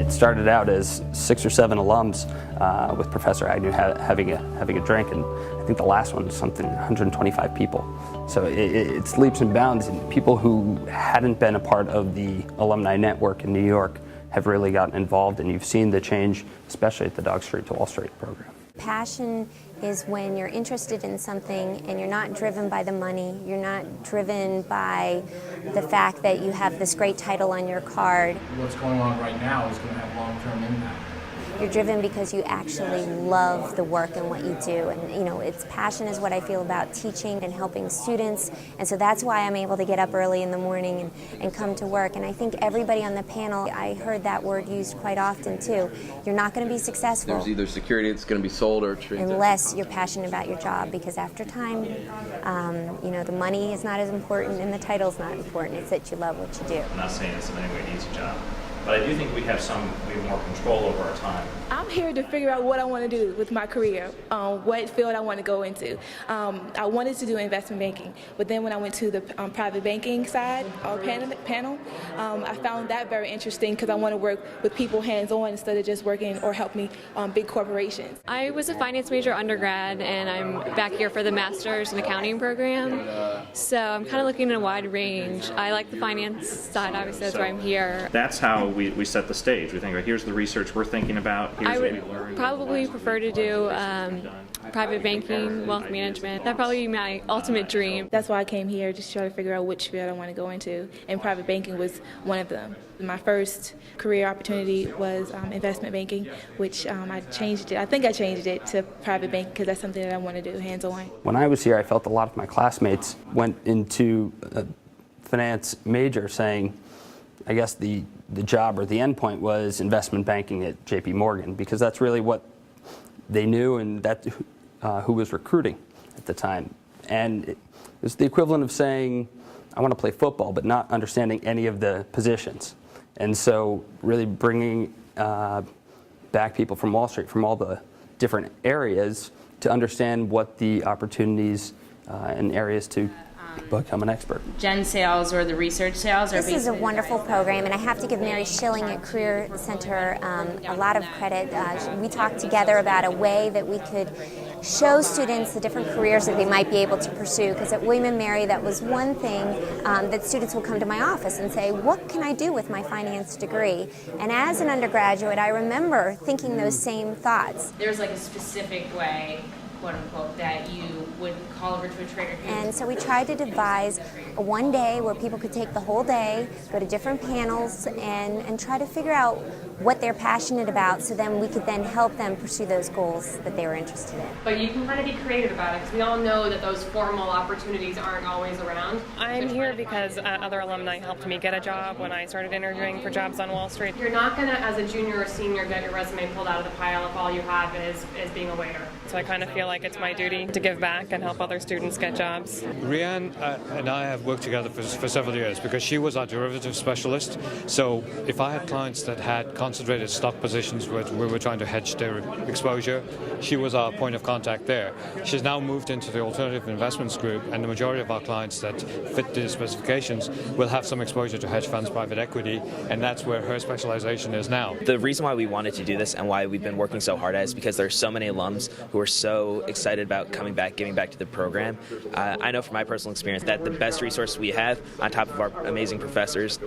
It started out as 6 or 7 alums with Professor Agnew having a drink, and I think the last one was something 125 people. So it's leaps and bounds, and people who hadn't been a part of the alumni network in New York have really gotten involved, and you've seen the change, especially at the DoG Street to Wall Street program. Passion is when you're interested in something and you're not driven by the money, you're not driven by the fact that you have this great title on your card. What's going on right now is going to have long-term impact. You're driven because you actually love the work and what you do, and it's passion is what I feel about teaching and helping students, and so that's why I'm able to get up early in the morning and come to work. And I think everybody on the panel, I heard that word used quite often too. You're not going to be successful. There's either security that's going to be sold or unless you're passionate about your job, because after time, the money is not as important and the title's not important. It's that you love what you do. I'm not saying it's in any way an easy job, but I do think we have more control over our time. I'm here to figure out what I want to do with my career, what field I want to go into. I wanted to do investment banking, but then when I went to the private banking side or panel, I found that very interesting because I want to work with people hands-on instead of just working or helping big corporations. I was a finance major undergrad, and I'm back here for the master's in accounting program. So I'm kind of looking at a wide range. I like the finance side, obviously that's why I'm here. That's how we set the stage. We think, right, here's the research we're thinking about. I would probably prefer to do private banking, wealth management. That'd probably be my ultimate dream. That's why I came here, just to try to figure out which field I want to go into, and private banking was one of them. My first career opportunity was investment banking, which I changed it. I think I changed it to private banking because that's something that I want to do hands-on. When I was here, I felt a lot of my classmates went into a finance major saying, I guess the job or the end point was investment banking at JP Morgan, because that's really what they knew, and that who was recruiting at the time. And it was the equivalent of saying, I want to play football, but not understanding any of the positions. And so really bringing back people from Wall Street, from all the different areas, to understand what the opportunities and areas to become an expert. Gen sales or the research sales? This is a wonderful program, and I have to give Mary Schilling at Career Center a lot of credit. We talked together about a way that we could show students the different careers that they might be able to pursue, because at William & Mary that was one thing that students will come to my office and say, what can I do with my finance degree? And as an undergraduate, I remember thinking those same thoughts. There's like a specific way, quote unquote, that you would call over to a trader. And so we tried to devise one day where people could take the whole day, go to different panels, and try to figure out what they're passionate about, so then we could then help them pursue those goals that they were interested in. But you can kind of be creative about it, because we all know that those formal opportunities aren't always around. I'm here because other alumni helped me get a job when I started interviewing for jobs on Wall Street. You're not going to, as a junior or senior, get your resume pulled out of the pile if all you have is being a waiter. So I kind of feel like it's my duty to give back and help other students get jobs. Rianne and I have worked together for several years because she was our derivative specialist. So if I had clients that had concentrated stock positions where we were trying to hedge their exposure, she was our point of contact there. She's now moved into the alternative investments group, and the majority of our clients that fit the specifications will have some exposure to hedge funds, private equity, and that's where her specialization is now. The reason why we wanted to do this and why we've been working so hard at it is because there's so many alums who are so excited about coming back, giving back to the program. I know from my personal experience that the best resource we have, on top of our amazing professors,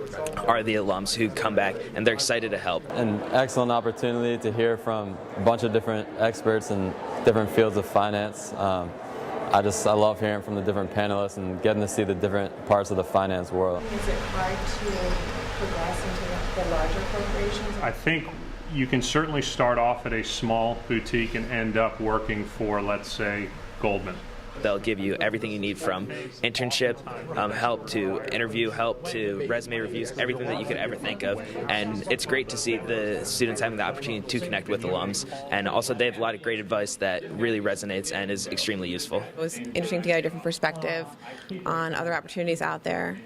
are the alums who come back and they're excited to help. An excellent opportunity to hear from a bunch of different experts in different fields of finance. I love hearing from the different panelists and getting to see the different parts of the finance world. Is it hard to progress into the larger corporations? I think you can certainly start off at a small boutique and end up working for, let's say, Goldman. They'll give you everything you need, from internship, help to interview, help to resume reviews, everything that you could ever think of. And it's great to see the students having the opportunity to connect with alums. And also they have a lot of great advice that really resonates and is extremely useful. It was interesting to get a different perspective on other opportunities out there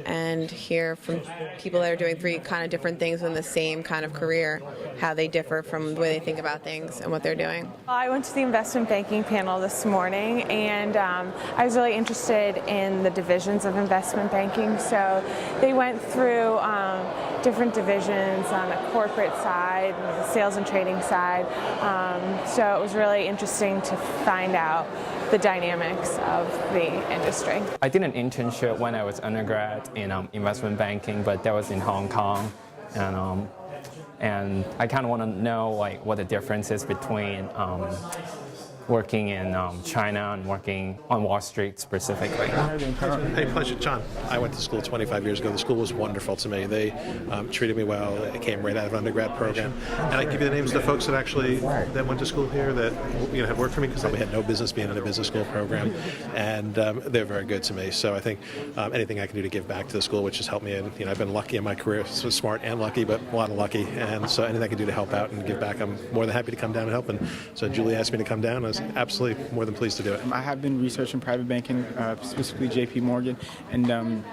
and hear from people that are doing 3 kind of different things in the same kind of career, how they differ from the way they think about things and what they're doing. I went to the investment banking panel this morning, and and I was really interested in the divisions of investment banking. So they went through different divisions on the corporate side, the sales and trading side. So it was really interesting to find out the dynamics of the industry. I did an internship when I was undergrad in investment banking, but that was in Hong Kong, and I kind of want to know what the difference is between working in China and working on Wall Street specifically. Hey, pleasure, John. I went to school 25 years ago. The school was wonderful to me. They treated me well. I came right out of an undergrad program. And I give you the names of the folks that actually that went to school here that had worked for me, because we had no business being in a business school program, and they're very good to me. So I think anything I can do to give back to the school, which has helped me, and I've been lucky in my career, so smart and lucky, but a lot of lucky, and so anything I can do to help out and give back, I'm more than happy to come down and help. And so Julie asked me to come down. I was absolutely more than pleased to do it. I have been researching private banking, specifically JP Morgan, and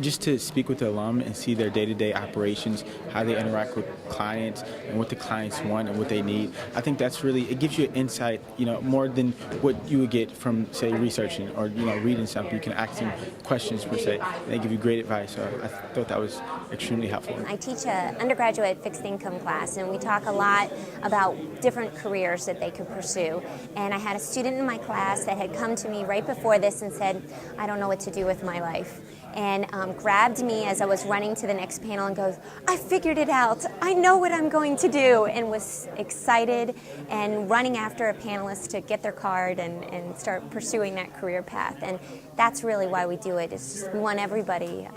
just to speak with the alum and see their day-to-day operations, how they interact with clients and what the clients want and what they need. I think that's really, it gives you an insight, more than what you would get from, say, researching or, reading something. You can ask them questions per se, and they give you great advice. So I thought that was extremely helpful. I teach an undergraduate fixed income class, and we talk a lot about different careers that they could pursue. And I had a student in my class that had come to me right before this and said, I don't know what to do with my life. And grabbed me as I was running to the next panel and goes, I figured it out. I know what I'm going to do, and was excited and running after a panelist to get their card and start pursuing that career path. And that's really why we do it. It's just we want everybody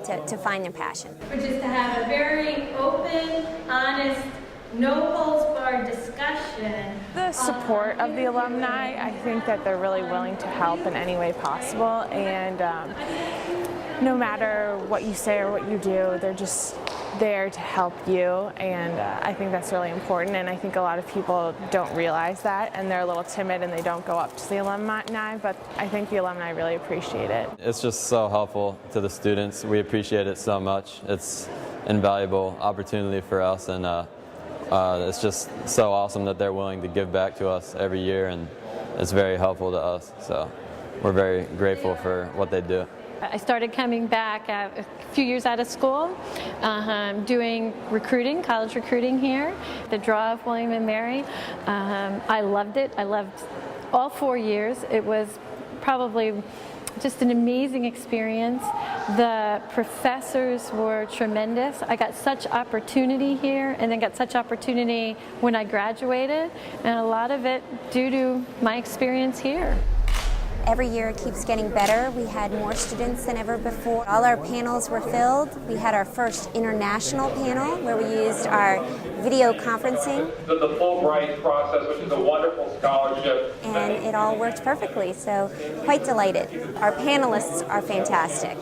to find their passion. Which is to have a very open, honest, no holds barred discussion. The support of the alumni, I think that they're really willing to help in any way possible, and no matter what you say or what you do, they're just there to help you, and I think that's really important, and I think a lot of people don't realize that, and they're a little timid and they don't go up to the alumni, but I think the alumni really appreciate it. It's just so helpful to the students. We appreciate it so much. It's an invaluable opportunity for us, and it's just so awesome that they're willing to give back to us every year, and it's very helpful to us. So we're very grateful for what they do. I started coming back a few years out of school, doing recruiting, college recruiting here, the draw of William & Mary. I loved it. I loved all 4 years. It was probably just an amazing experience. The professors were tremendous. I got such opportunity here, and then got such opportunity when I graduated, and a lot of it due to my experience here. Every year it keeps getting better. We had more students than ever before. All our panels were filled. We had our first international panel where we used our video conferencing. The Fulbright process, which is a wonderful scholarship. And it all worked perfectly, so quite delighted. Our panelists are fantastic.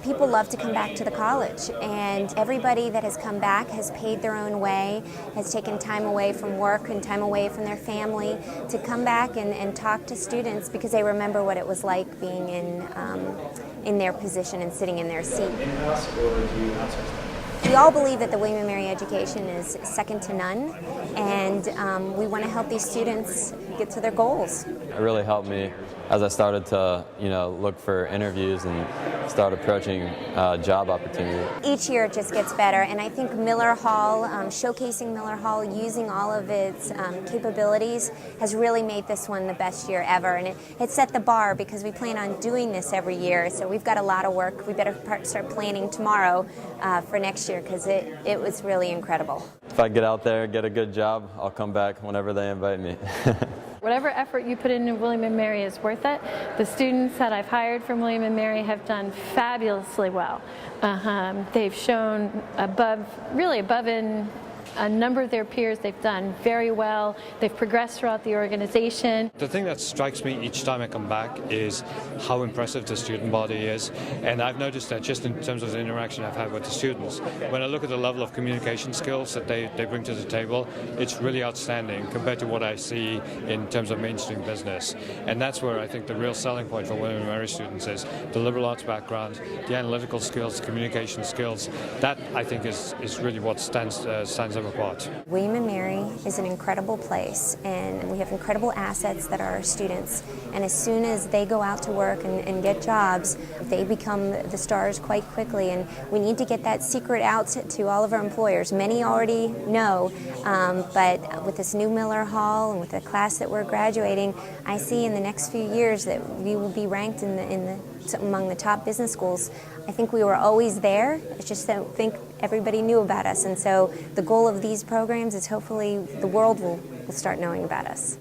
People love to come back to the college, and everybody that has come back has paid their own way, has taken time away from work and time away from their family to come back and talk to students, because they remember what it was like being in their position and sitting in their seat. In-house, or do you outsource? We all believe that the William & Mary education is second to none, and we want to help these students get to their goals. It really helped me as I started to, look for interviews and start approaching job opportunities. Each year it just gets better, and I think Miller Hall, showcasing Miller Hall, using all of its capabilities, has really made this one the best year ever. And it set the bar, because we plan on doing this every year, so we've got a lot of work. We better start planning tomorrow for next year, because it was really incredible. If I get out there, get a good job, I'll come back whenever they invite me. Whatever effort you put into William & Mary is worth it. The students that I've hired from William & Mary have done fabulously well. They've shown really above in a number of their peers. They've done very well. They've progressed throughout the organization. The thing that strikes me each time I come back is how impressive the student body is. And I've noticed that just in terms of the interaction I've had with the students, when I look at the level of communication skills that they bring to the table, it's really outstanding compared to what I see in terms of mainstream business. And that's where I think the real selling point for William & Mary students is the liberal arts background, the analytical skills, communication skills. That, I think, is really what stands out them apart. William & Mary is an incredible place, and we have incredible assets that are our students. And as soon as they go out to work and get jobs, they become the stars quite quickly. And we need to get that secret out to all of our employers. Many already know, but with this new Miller Hall and with the class that we're graduating, I see in the next few years that we will be ranked among the top business schools. I think we were always there. It's just that I don't think everybody knew about us. And so the goal of these programs is hopefully the world will start knowing about us.